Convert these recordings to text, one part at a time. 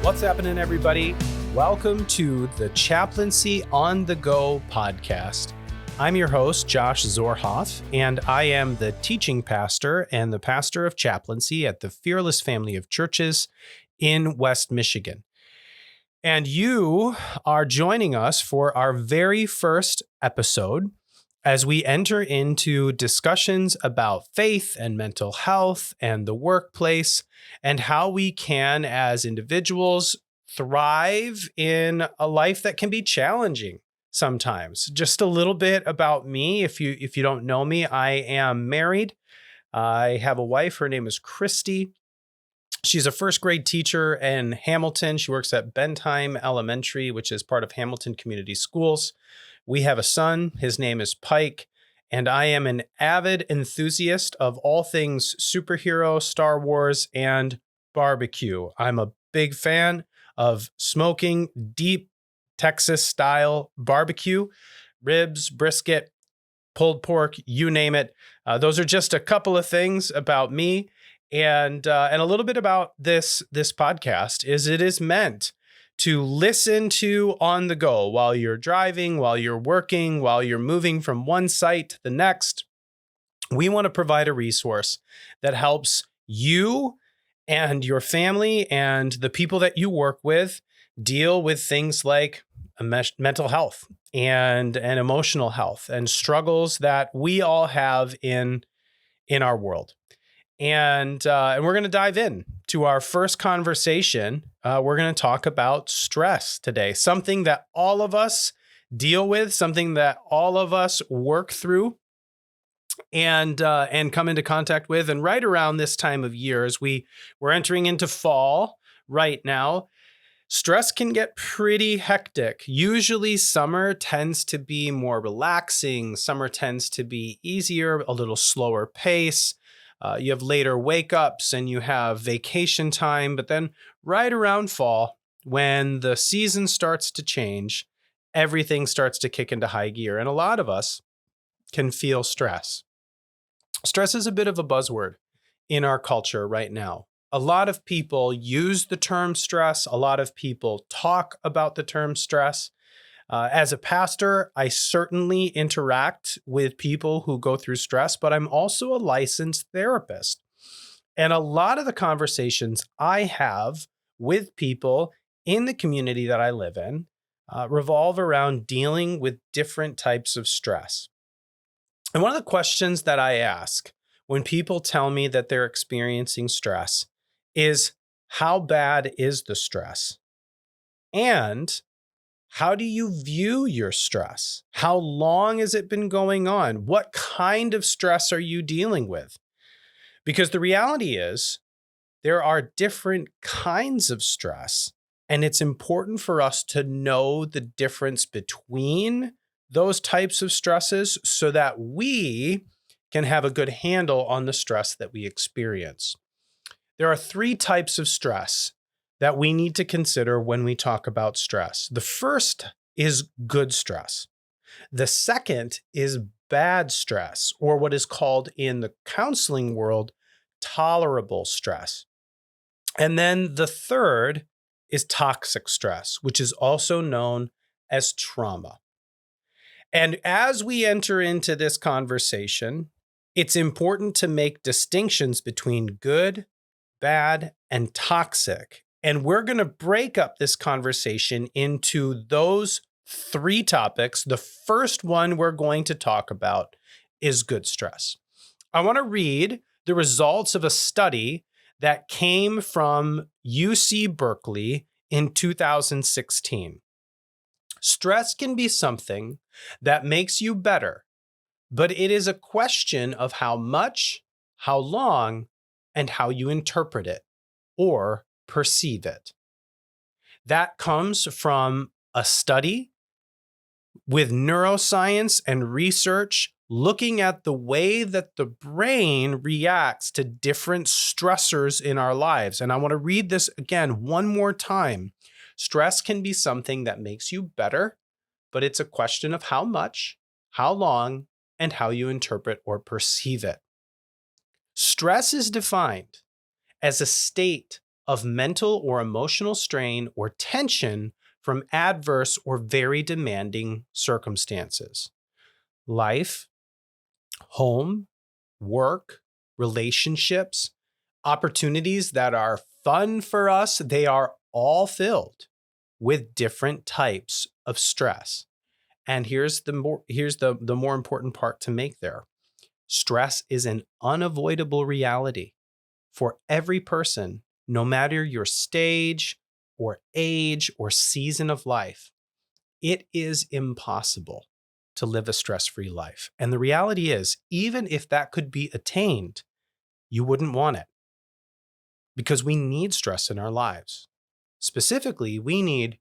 What's happening, everybody? Welcome to the Chaplaincy On The Go podcast. I'm your host, Josh Zoerhof, and I am the teaching pastor and the pastor of chaplaincy at the Fearless Family of Churches in West Michigan. And you are joining us for our very first episode as we enter into discussions about faith and mental health and the workplace and how we can, as individuals, thrive in a life that can be challenging sometimes. Just a little bit about me. If you don't know me, I am married. I have a wife. Her name is Christy. She's a first grade teacher in Hamilton. She works at Bentheim Elementary, which is part of Hamilton Community Schools. We have a son. His name is Pike, and I am an avid enthusiast of all things superhero, Star Wars, and barbecue. I'm a big fan of smoking deep Texas-style barbecue, ribs, brisket, pulled pork, you name it. Those are just a couple of things about me. And a little bit about this podcast is it is meant to listen to on the go while you're driving, while you're working, while you're moving from one site to the next. We want to provide a resource that helps you and your family and the people that you work with deal with things like mental health and emotional health and struggles that we all have in our world. And we're going to dive in to our first conversation. We're going to talk about stress today, something that all of us deal with, something that all of us work through and come into contact with. And right around this time of year, as we're entering into fall right now, stress can get pretty hectic. Usually summer tends to be more relaxing. Summer tends to be easier, a little slower pace. You have later wake ups and you have vacation time. But then right around fall, when the season starts to change, everything starts to kick into high gear. And a lot of us can feel stress. Stress is a bit of a buzzword in our culture right now. A lot of people use the term stress. A lot of people talk about the term stress. As a pastor, I certainly interact with people who go through stress, but I'm also a licensed therapist. And a lot of the conversations I have with people in the community that I live in revolve around dealing with different types of stress. And one of the questions that I ask when people tell me that they're experiencing stress is, how bad is the stress? And how do you view your stress? How long has it been going on? What kind of stress are you dealing with? Because the reality is there are different kinds of stress, and it's important for us to know the difference between those types of stresses so that we can have a good handle on the stress that we experience. There are three types of stress that we need to consider when we talk about stress. The first is good stress. The second is bad stress, or what is called in the counseling world, tolerable stress. And then the third is toxic stress, which is also known as trauma. And as we enter into this conversation, it's important to make distinctions between good, bad, and toxic. And we're going to break up this conversation into those three topics. The first one we're going to talk about is good stress. I want to read the results of a study that came from UC Berkeley in 2016. Stress can be something that makes you better, but it is a question of how much, how long, and how you interpret it or perceive it. That comes from a study with neuroscience and research looking at the way that the brain reacts to different stressors in our lives. And I want to read this again one more time. Stress can be something that makes you better, but it's a question of how much, how long, and how you interpret or perceive it. Stress is defined as a state of mental or emotional strain or tension from adverse or very demanding circumstances. Life, home, work, relationships, opportunities that are fun for us, they are all filled with different types of stress. And here's the more important part to make there. Stress is an unavoidable reality for every person, no matter your stage or age or season of life. It is impossible to live a stress-free life. And the reality is, even if that could be attained, you wouldn't want it, because we need stress in our lives. Specifically, we need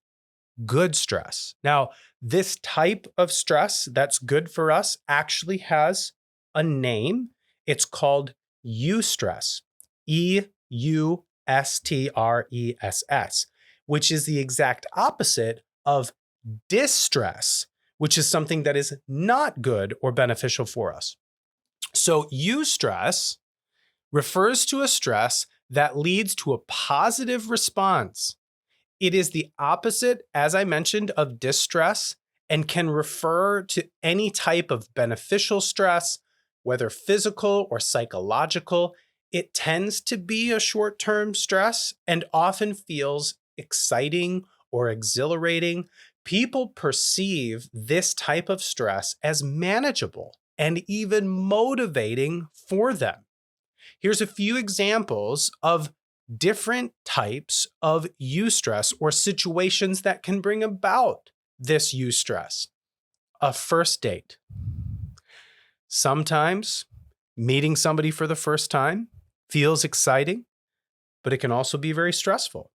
good stress. Now, this type of stress that's good for us actually has a name. It's called eustress, eustress, which is the exact opposite of distress, which is something that is not good or beneficial for us. So eustress refers to a stress that leads to a positive response. It is the opposite, as I mentioned, of distress, and can refer to any type of beneficial stress, whether physical or psychological. It tends to be a short-term stress and often feels exciting or exhilarating. People perceive this type of stress as manageable and even motivating for them. Here's a few examples of different types of eustress or situations that can bring about this eustress. A first date. Sometimes meeting somebody for the first time feels exciting, but it can also be very stressful.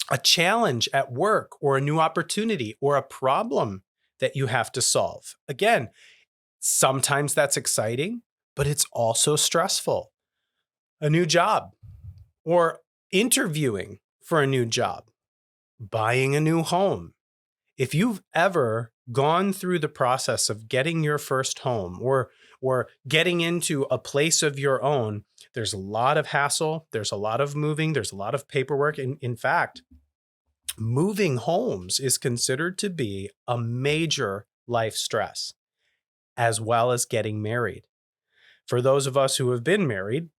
A challenge at work, or a new opportunity, or a problem that you have to solve. Again, sometimes that's exciting, but it's also stressful. A new job, or interviewing for a new job, buying a new home. If you've ever gone through the process of getting your first home, or getting into a place of your own, there's a lot of hassle, there's a lot of moving, there's a lot of paperwork. In fact, moving homes is considered to be a major life stress, as well as getting married. For those of us who have been married,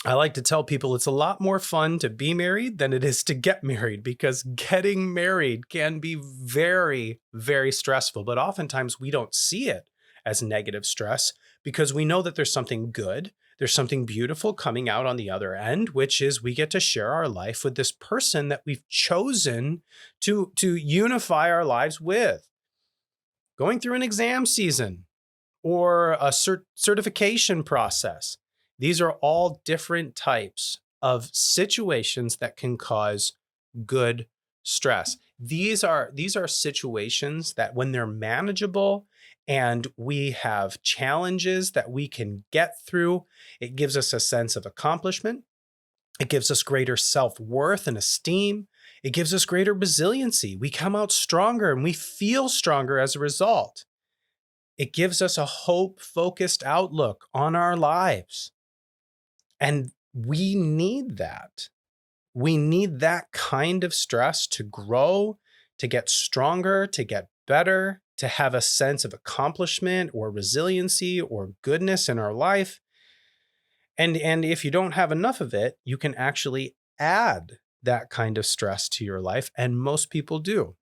I like to tell people it's a lot more fun to be married than it is to get married, because getting married can be very, very stressful. But oftentimes we don't see it as negative stress, because we know that there's something good, there's something beautiful coming out on the other end, which is we get to share our life with this person that we've chosen to unify our lives with. Going through an exam season or a certification process. These are all different types of situations that can cause good stress. These are situations that, when they're manageable and we have challenges that we can get through, it gives us a sense of accomplishment. It gives us greater self-worth and esteem. It gives us greater resiliency. We come out stronger and we feel stronger as a result. It gives us a hope-focused outlook on our lives. And we need that. We need that kind of stress to grow, to get stronger, to get better, to have a sense of accomplishment or resiliency or goodness in our life. And if you don't have enough of it, you can actually add that kind of stress to your life. And most people do.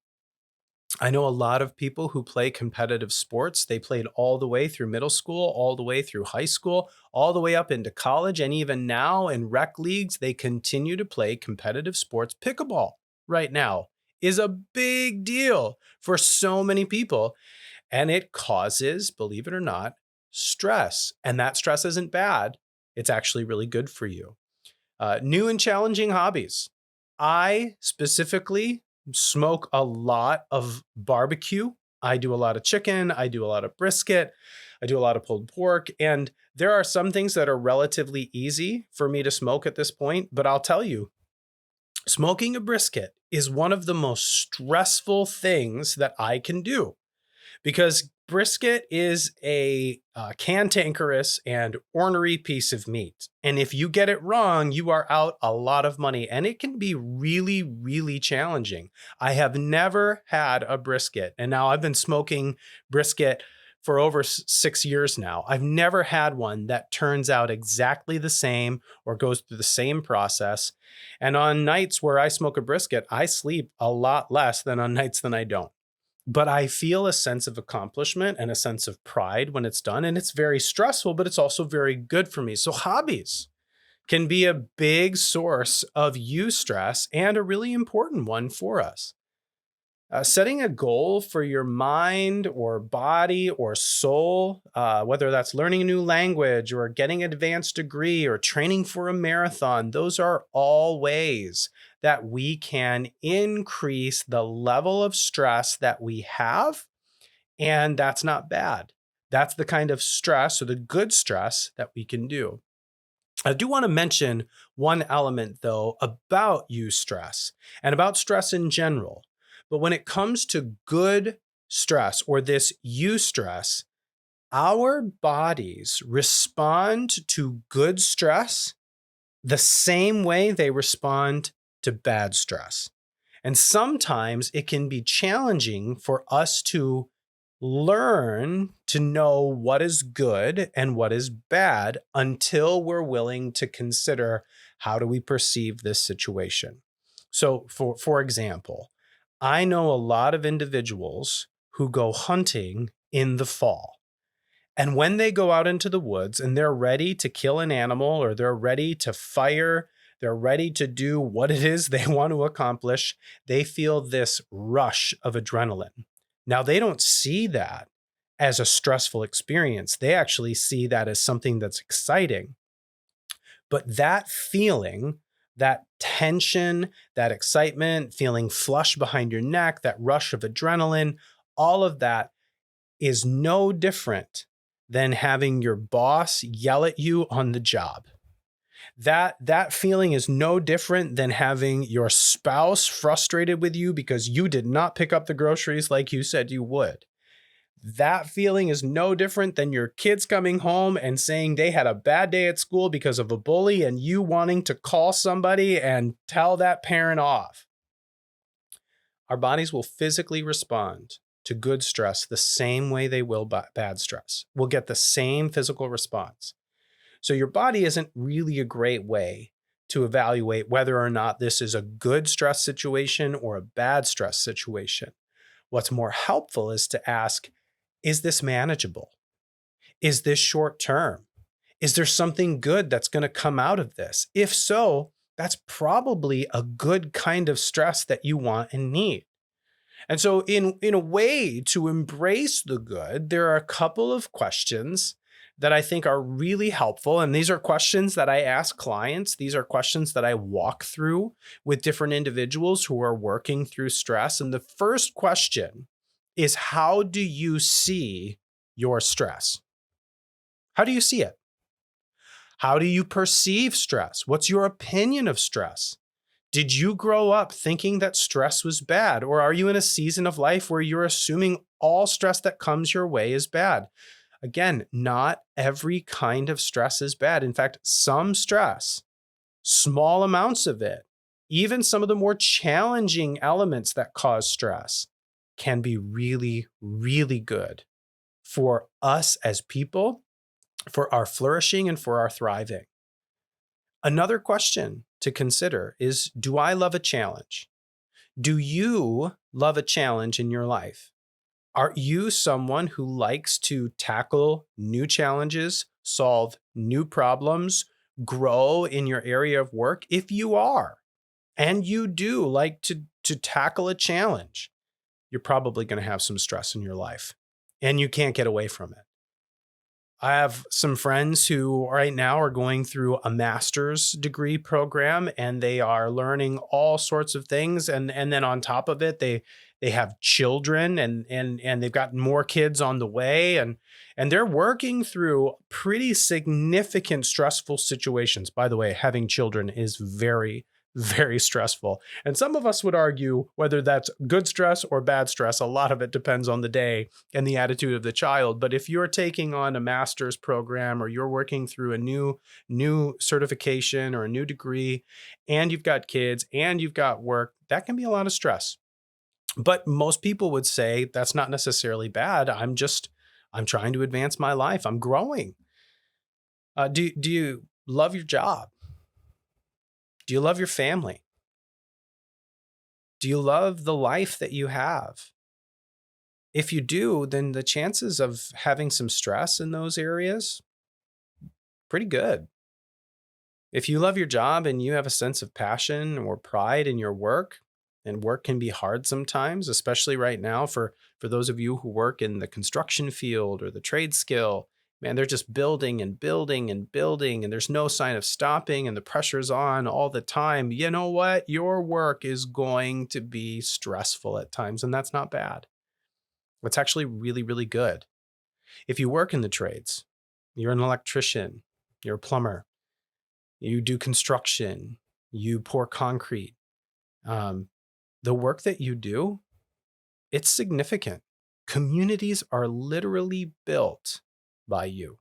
I know a lot of people who play competitive sports. They played all the way through middle school, all the way through high school, all the way up into college. And even now in rec leagues, they continue to play competitive sports. Pickleball right now is a big deal for so many people. And it causes, believe it or not, stress. And that stress isn't bad. It's actually really good for you. New and challenging hobbies. I specifically smoke a lot of barbecue. I do a lot of chicken. I do a lot of brisket. I do a lot of pulled pork. And there are some things that are relatively easy for me to smoke at this point. But I'll tell you, smoking a brisket is one of the most stressful things that I can do, because brisket is a cantankerous and ornery piece of meat. And if you get it wrong, you are out a lot of money, and it can be really, really challenging. I have never had a brisket, and now I've been smoking brisket for over 6 years now. I've never had one that turns out exactly the same or goes through the same process. And on nights where I smoke a brisket, I sleep a lot less than on nights than I don't. But I feel a sense of accomplishment and a sense of pride when it's done. And it's very stressful, but it's also very good for me. So hobbies can be a big source of eustress and a really important one for us. Setting a goal for your mind or body or soul, whether that's learning a new language or getting an advanced degree or training for a marathon, those are all ways that we can increase the level of stress that we have. And that's not bad. That's the kind of stress, or the good stress, that we can do. I do want to mention one element, though, about eustress and about stress in general. But when it comes to good stress, or this eustress, our bodies respond to good stress the same way they respond to bad stress. And sometimes it can be challenging for us to learn to know what is good and what is bad until we're willing to consider, how do we perceive this situation? So for example, I know a lot of individuals who go hunting in the fall. And when they go out into the woods and they're ready to kill an animal, or they're ready to fire, they're ready to do what it is they want to accomplish, they feel this rush of adrenaline. Now, they don't see that as a stressful experience. They actually see that as something that's exciting. But that feeling, that tension, that excitement, feeling flush behind your neck, that rush of adrenaline, all of that is no different than having your boss yell at you on the job. That feeling is no different than having your spouse frustrated with you because you did not pick up the groceries like you said you would. That feeling is no different than your kids coming home and saying they had a bad day at school because of a bully, and you wanting to call somebody and tell that parent off. Our bodies will physically respond to good stress the same way they will bad stress. We'll get the same physical response. So your body isn't really a great way to evaluate whether or not this is a good stress situation or a bad stress situation. What's more helpful is to ask, is this manageable? Is this short term? Is there something good that's going to come out of this? If so, that's probably a good kind of stress that you want and need. And so in a way to embrace the good, there are a couple of questions that I think are really helpful. And these are questions that I ask clients. These are questions that I walk through with different individuals who are working through stress. And the first question is, how do you see your stress? How do you see it? How do you perceive stress? What's your opinion of stress? Did you grow up thinking that stress was bad? Or are you in a season of life where you're assuming all stress that comes your way is bad? Again, not every kind of stress is bad. In fact, some stress, small amounts of it, even some of the more challenging elements that cause stress, can be really, really good for us as people, for our flourishing and for our thriving. Another question to consider is, do I love a challenge? Do you love a challenge in your life? Are you someone who likes to tackle new challenges, solve new problems, grow in your area of work? If you are, and you do like to tackle a challenge, you're probably going to have some stress in your life, and you can't get away from it. I have some friends who right now are going through a master's degree program, and they are learning all sorts of things. And then on top of it, they have children, and they've got more kids on the way, and they're working through pretty significant stressful situations. By the way, having children is very, very stressful. And some of us would argue whether that's good stress or bad stress. A lot of it depends on the day and the attitude of the child. But if you're taking on a master's program or you're working through a new certification or a new degree, and you've got kids and you've got work, that can be a lot of stress. But most people would say that's not necessarily bad. I'm trying to advance my life. I'm growing. Do you love your job? Do you love your family? Do you love the life that you have? If you do, then the chances of having some stress in those areas, pretty good. If you love your job and you have a sense of passion or pride in your work, and work can be hard sometimes, especially right now for those of you who work in the construction field or the trade skill, man, they're just building and building and building, and there's no sign of stopping, and the pressure's on all the time. You know what? Your work is going to be stressful at times, and that's not bad. It's actually really, really good. If you work in the trades, you're an electrician, you're a plumber, you do construction, you pour concrete, the work that you do, it's significant. Communities are literally built by you.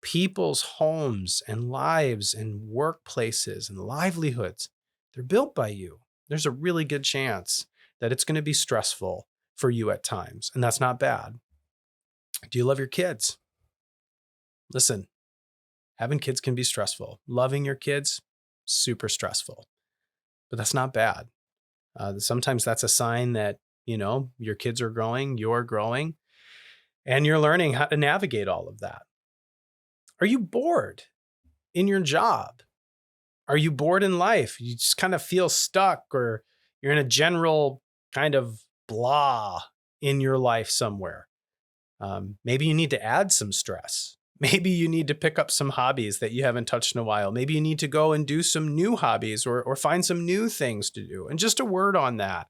People's homes and lives and workplaces and livelihoods, they're built by you. There's a really good chance that it's going to be stressful for you at times, and that's not bad. Do you love your kids? Listen, having kids can be stressful. Loving your kids, super stressful, but that's not bad. Sometimes that's a sign that, your kids are growing, you're growing, and you're learning how to navigate all of that. Are you bored in your job? Are you bored in life? You just kind of feel stuck, or you're in a general kind of blah in your life somewhere. Maybe you need to add some stress. Maybe you need to pick up some hobbies that you haven't touched in a while. Maybe you need to go and do some new hobbies or find some new things to do. And just a word on that.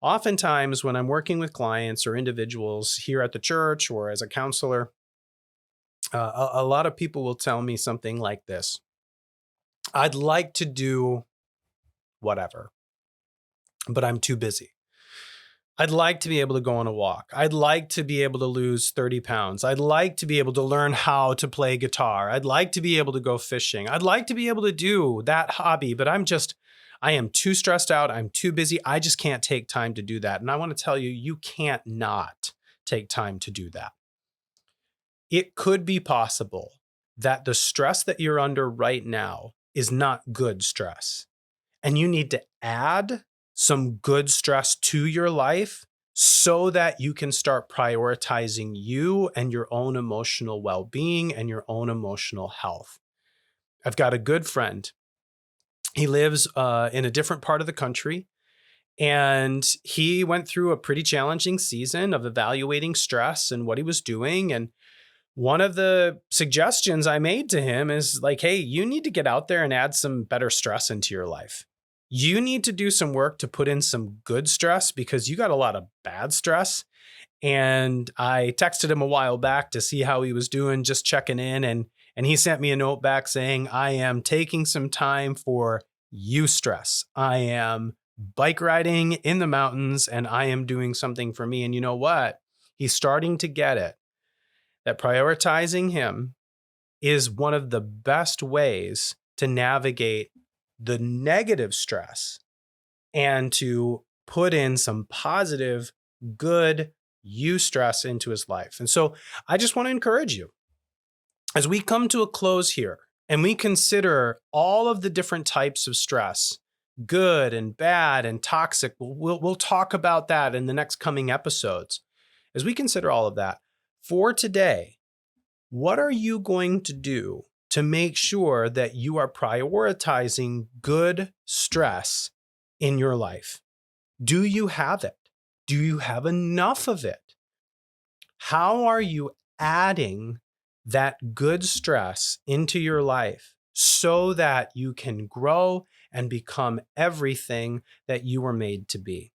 Oftentimes when I'm working with clients or individuals here at the church or as a counselor, a lot of people will tell me something like this. I'd like to do whatever, but I'm too busy. I'd like to be able to go on a walk. I'd like to be able to lose 30 pounds. I'd like to be able to learn how to play guitar. I'd like to be able to go fishing. I'd like to be able to do that hobby, but I am too stressed out. I'm too busy. I just can't take time to do that. And I want to tell you, you can't not take time to do that. It could be possible that the stress that you're under right now is not good stress, and you need to add some good stress to your life so that you can start prioritizing you and your own emotional well-being and your own emotional health. I've got a good friend. He lives in a different part of the country, and he went through a pretty challenging season of evaluating stress and what he was doing. And one of the suggestions I made to him is like, hey, you need to get out there and add some better stress into your life. You need to do some work to put in some good stress because you got a lot of bad stress. And I texted him a while back to see how he was doing, just checking in. And he sent me a note back saying, I am taking some time for eustress. I am bike riding in the mountains and I am doing something for me. And you know what? He's starting to get it, that prioritizing him is one of the best ways to navigate the negative stress and to put in some positive, good eustress into his life. And so I just want to encourage you as we come to a close here and we consider all of the different types of stress, good and bad and toxic. We'll talk about that in the next coming episodes. As we consider all of that, for today, what are you going to do to make sure that you are prioritizing good stress in your life? Do you have it? Do you have enough of it? How are you adding that good stress into your life so that you can grow and become everything that you were made to be?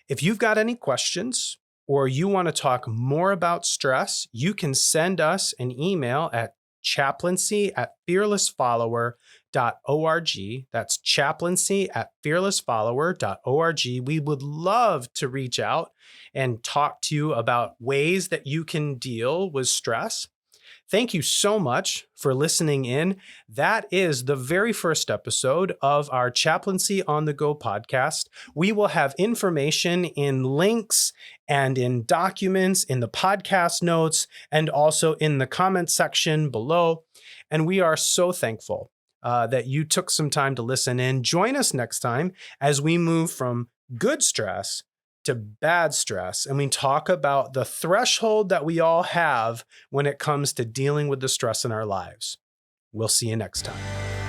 If you've got any questions or you want to talk more about stress, you can send us an email at chaplaincy@fearlessfollower.org. That's chaplaincy@fearlessfollower.org. We would love to reach out and talk to you about ways that you can deal with stress. Thank you so much for listening in. That is the very first episode of our Chaplaincy on the Go podcast. We will have information in links and in documents in the podcast notes and also in the comment section below. And we are so thankful that you took some time to listen in. Join us next time as we move from good stress to bad stress, and we talk about the threshold that we all have when it comes to dealing with the stress in our lives. We'll see you next time.